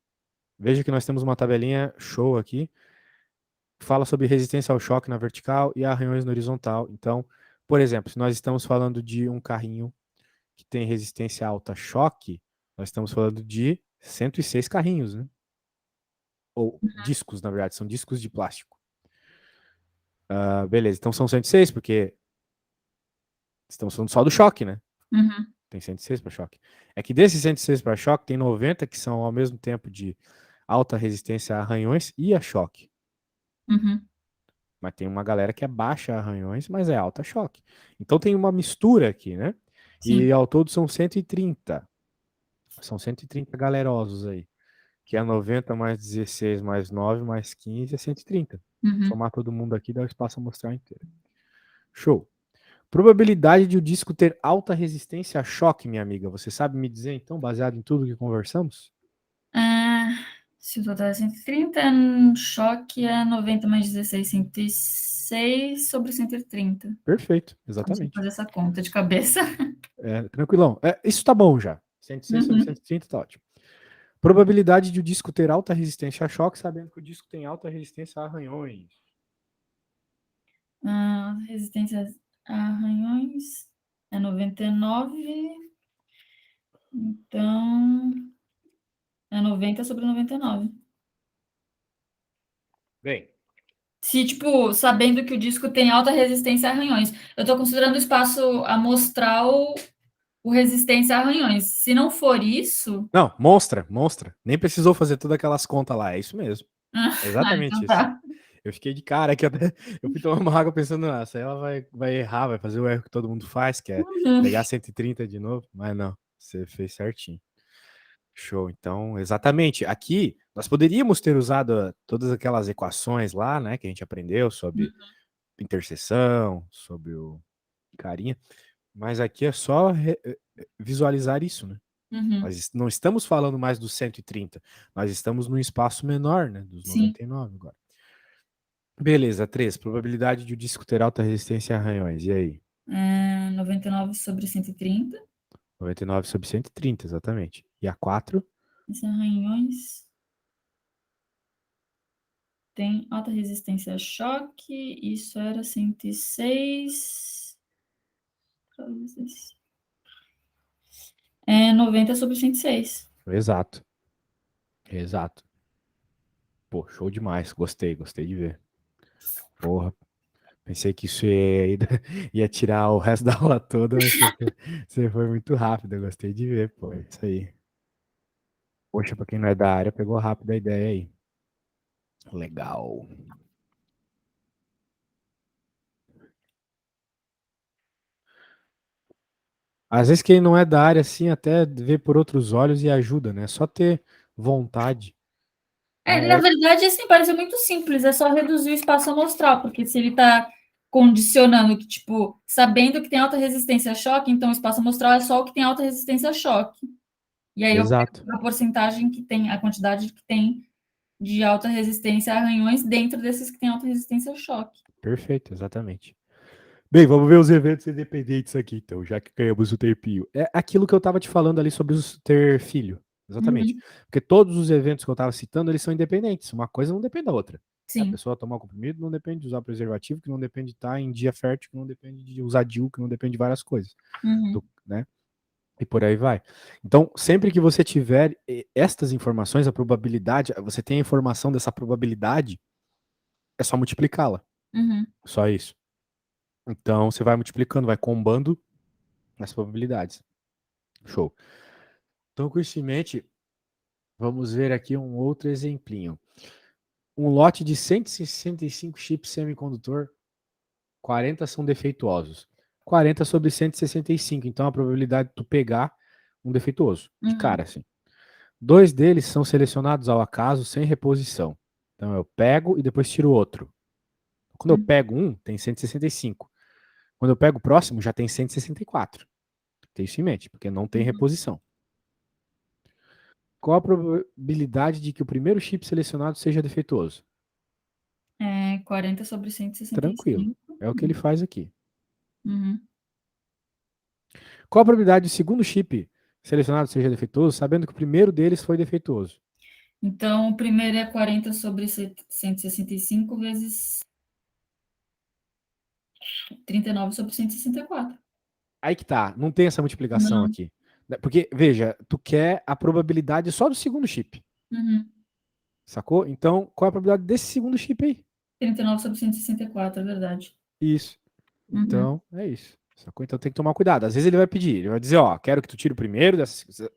Veja que nós temos uma tabelinha show aqui. Fala sobre resistência ao choque na vertical e arranhões na horizontal. Então, por exemplo, se nós estamos falando de um carrinho que tem resistência alta a choque, nós estamos falando de 106 carrinhos, né? Ou discos, na verdade, são discos de plástico. Beleza, então são 106, porque estamos falando só do choque, né? Tem 106 para choque. É que desses 106 para choque, tem 90 que são ao mesmo tempo de alta resistência a arranhões e a choque. Mas tem uma galera que é baixa a arranhões, mas é alta a choque. Então tem uma mistura aqui, né? Sim. E ao todo são 130. São 130 galerosos aí. Que é 90 mais 16 mais 9 mais 15 é 130. Somar todo mundo aqui dá o espaço a mostrar inteiro. Show. Probabilidade de o disco ter alta resistência a choque, minha amiga. Você sabe me dizer, então, baseado em tudo que conversamos? Se o total é 130, choque é 90 mais 16, 106 sobre 130. Perfeito, Não sei exatamente. fazer essa conta de cabeça. Tranquilão. Isso tá bom já. 106 sobre 130 tá ótimo. Probabilidade de o disco ter alta resistência a choque, sabendo que o disco tem alta resistência a arranhões. Resistência a arranhões é 99. Então, é 90 sobre 99. Bem, Se, tipo, sabendo que o disco tem alta resistência a arranhões. Eu estou considerando o espaço amostral o resistência a arranhões. Se não for isso... não, monstra. Nem precisou fazer todas aquelas contas lá, é isso mesmo. É exatamente então isso. tá. Eu fiquei de cara que até eu fui tomar uma água pensando, nossa, ela vai errar, vai fazer o erro que todo mundo faz, que é pegar 130 de novo, mas não, você fez certinho. Show, então, exatamente. Aqui, nós poderíamos ter usado todas aquelas equações lá, né, que a gente aprendeu sobre interseção, sobre o carinha, mas aqui é só visualizar isso, né? Nós não estamos falando mais dos 130, nós estamos num espaço menor, né, dos 99 agora. Beleza, 3. Probabilidade de o disco ter alta resistência a arranhões. E aí? 99 sobre 130. 99 sobre 130, exatamente. E a 4? Esses arranhões tem alta resistência a choque. Isso era 106. 90 sobre 106. Exato. Pô, show demais. Gostei de ver. Porra. Pensei que isso ia tirar o resto da aula toda, mas você foi muito rápido. Eu gostei de ver, pô. É isso aí. Poxa, pra quem não é da área, pegou rápido a ideia aí. Legal. Às vezes quem não é da área, assim, até vê por outros olhos e ajuda, né? Só ter vontade. Na verdade, assim, parece muito simples. É só reduzir o espaço amostral, porque se ele está condicionando que, tipo, sabendo que tem alta resistência a choque, então o espaço amostral é só o que tem alta resistência a choque. E aí eu Exato. pego a porcentagem que tem, a quantidade que tem de alta resistência a arranhões dentro desses que tem alta resistência ao choque. Perfeito, exatamente. Bem, vamos ver os eventos independentes aqui, então, já que ganhamos o tempinho. É aquilo que eu estava te falando ali sobre ter filho. Exatamente. Uhum. Porque todos os eventos que eu estava citando, eles são independentes. Uma coisa não depende da outra. A Sim. pessoa tomar o comprimido não depende de usar preservativo, que não depende de estar em dia fértil, que não depende de usar DIU, que não depende de várias coisas. Uhum. Né? E por aí vai. Então, sempre que você tiver estas informações, a probabilidade, você tem a informação dessa probabilidade, é só multiplicá-la. Uhum. Só isso. Então, você vai multiplicando, vai combando as probabilidades. Show. Então, com isso em mente, vamos ver aqui um outro exemplinho. Um lote de 165 chips semicondutor, 40 são defeituosos. 40 sobre 165, então a probabilidade de tu pegar um defeituoso, de cara, assim. 2 deles são selecionados ao acaso, sem reposição. Então eu pego e depois tiro outro. Quando eu pego um, tem 165. Quando eu pego o próximo, já tem 164. Tem isso em mente, porque não tem reposição. Qual a probabilidade de que o primeiro chip selecionado seja defeituoso? 40 sobre Tranquilo. 165. É o que ele faz aqui. Uhum. Qual a probabilidade do segundo chip selecionado seja defeituoso, sabendo que o primeiro deles foi defeituoso? Então, o primeiro é 40 sobre 165 vezes 39 sobre 164. Aí que tá, não tem essa multiplicação Não. aqui. Porque, veja, tu quer a probabilidade só do segundo chip. Uhum. Sacou? Então, qual é a probabilidade desse segundo chip aí? 39 sobre 164, é verdade. Isso. Uhum. Então, é isso. Sacou? Então tem que tomar cuidado. Às vezes ele vai pedir, ele vai dizer, ó, quero que tu tire o primeiro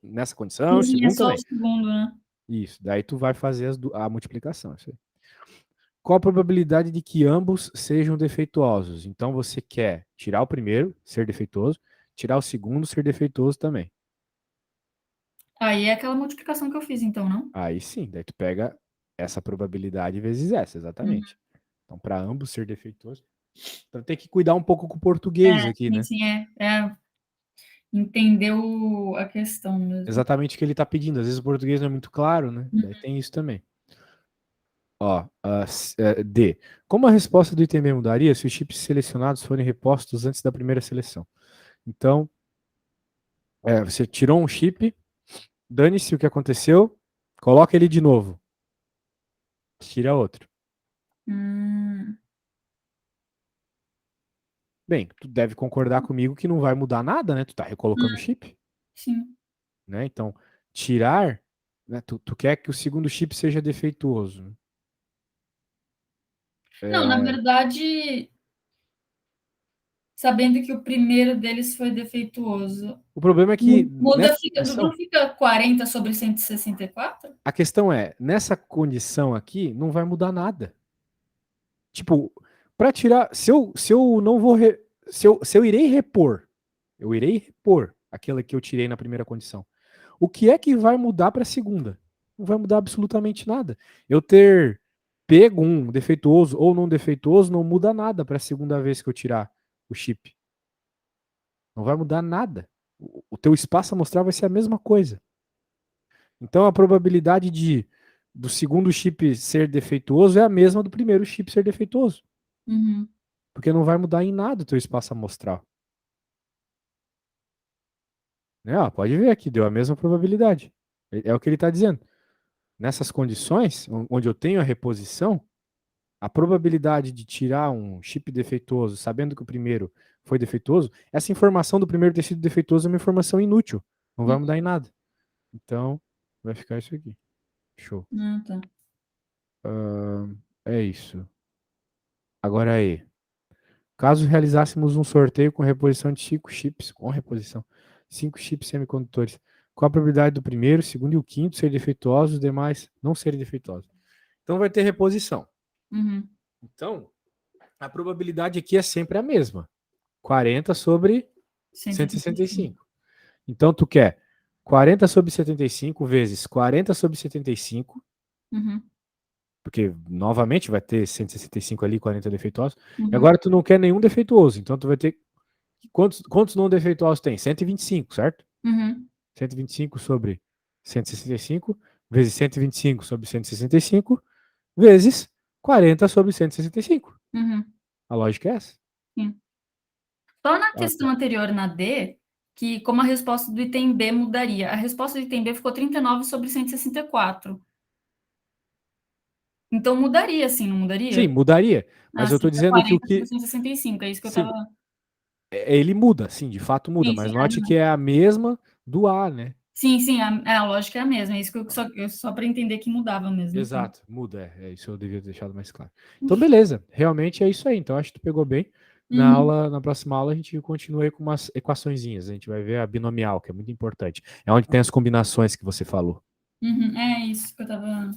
nessa condição, o Sim, é segundo só o também. segundo, né? Isso. Daí tu vai fazer a multiplicação. Isso aí. Qual a probabilidade de que ambos sejam defeituosos? Então você quer tirar o primeiro, ser defeituoso, tirar o segundo, ser defeituoso também. Aí é aquela multiplicação que eu fiz, então, não? Aí sim, daí tu pega essa probabilidade vezes essa, exatamente. Então, para ambos ser defeituoso. Então tem que cuidar um pouco com o português aqui, Sim, né? sim, entendeu a questão mesmo. Exatamente o que ele está pedindo. Às vezes o português não é muito claro, né? Uhum. Daí tem isso também. Ó, D. Como a resposta do item B mudaria se os chips selecionados forem repostos antes da primeira seleção? Então, você tirou um chip, dane-se o que aconteceu, coloca ele de novo. Tira outro. Bem, tu deve concordar comigo que não vai mudar nada, né? Tu tá recolocando o chip, Sim. né? Então, tirar, né? Tu quer que o segundo chip seja defeituoso. Não, na verdade, sabendo que o primeiro deles foi defeituoso, O problema é que muda, nessa não condição, fica 40 sobre 164? a questão é, nessa condição aqui, não vai mudar nada. Tipo, para tirar, se eu não vou, se eu irei repor, eu irei repor aquela que eu tirei na primeira condição. O que é que vai mudar para a segunda? Não vai mudar absolutamente nada. Eu ter pego um defeituoso ou não defeituoso não muda nada para a segunda vez que eu tirar o chip. Não vai mudar nada. O teu espaço amostral vai ser a mesma coisa. Então a probabilidade do segundo chip ser defeituoso é a mesma do primeiro chip ser defeituoso. Uhum. Porque não vai mudar em nada o teu espaço amostral. Né? Ó, pode ver aqui, deu a mesma probabilidade. É o que ele está dizendo. Nessas condições, onde eu tenho a reposição, a probabilidade de tirar um chip defeituoso, sabendo que o primeiro foi defeituoso, essa informação do primeiro ter sido defeituoso é uma informação inútil. Não vai mudar em nada. Então, vai ficar isso aqui. Show. Tá. É isso. Agora aí. Caso realizássemos um sorteio com reposição de 5 chips, 5 chips semicondutores, qual a probabilidade do primeiro, segundo e o quinto ser defeituosos, os demais não serem defeituosos? Então vai ter reposição. Uhum. Então, a probabilidade aqui é sempre a mesma. 40 sobre 165. Então, tu quer 40 sobre 75 vezes 40 sobre 75 Uhum. Porque, novamente, vai ter 165 ali, 40 defeituosos. E Uhum. agora tu não quer nenhum defeituoso. Então tu vai ter... Quantos não defeituosos tem? 125, certo? Uhum. 125 sobre 165, vezes 125 sobre 165, vezes 40 sobre 165. Uhum. A lógica é essa. Sim. Só na Ah, questão tá. anterior, na D, que como a resposta do item B mudaria. A resposta do item B ficou 39 sobre 164. Então mudaria, sim, não Sim, mudaria? mudaria. Ah, Mas eu sim, tô para dizendo que o 40 sobre que... 165, é isso que eu Sim, estava... ele muda, sim, de fato muda. Sim, Mas sim, note que é a mesma do A, né? sim, sim, a lógica é a mesma. É isso que só para entender que mudava mesmo. Sim. Exato, muda. Isso eu devia ter deixado mais claro. Então, beleza. Realmente é isso aí. Então, acho que tu pegou bem. Uhum, Na próxima aula, a gente continua aí com umas equaçõezinhas. A gente vai ver a binomial, que é muito importante. É onde tem as combinações que você falou. uhum, é isso que eu estava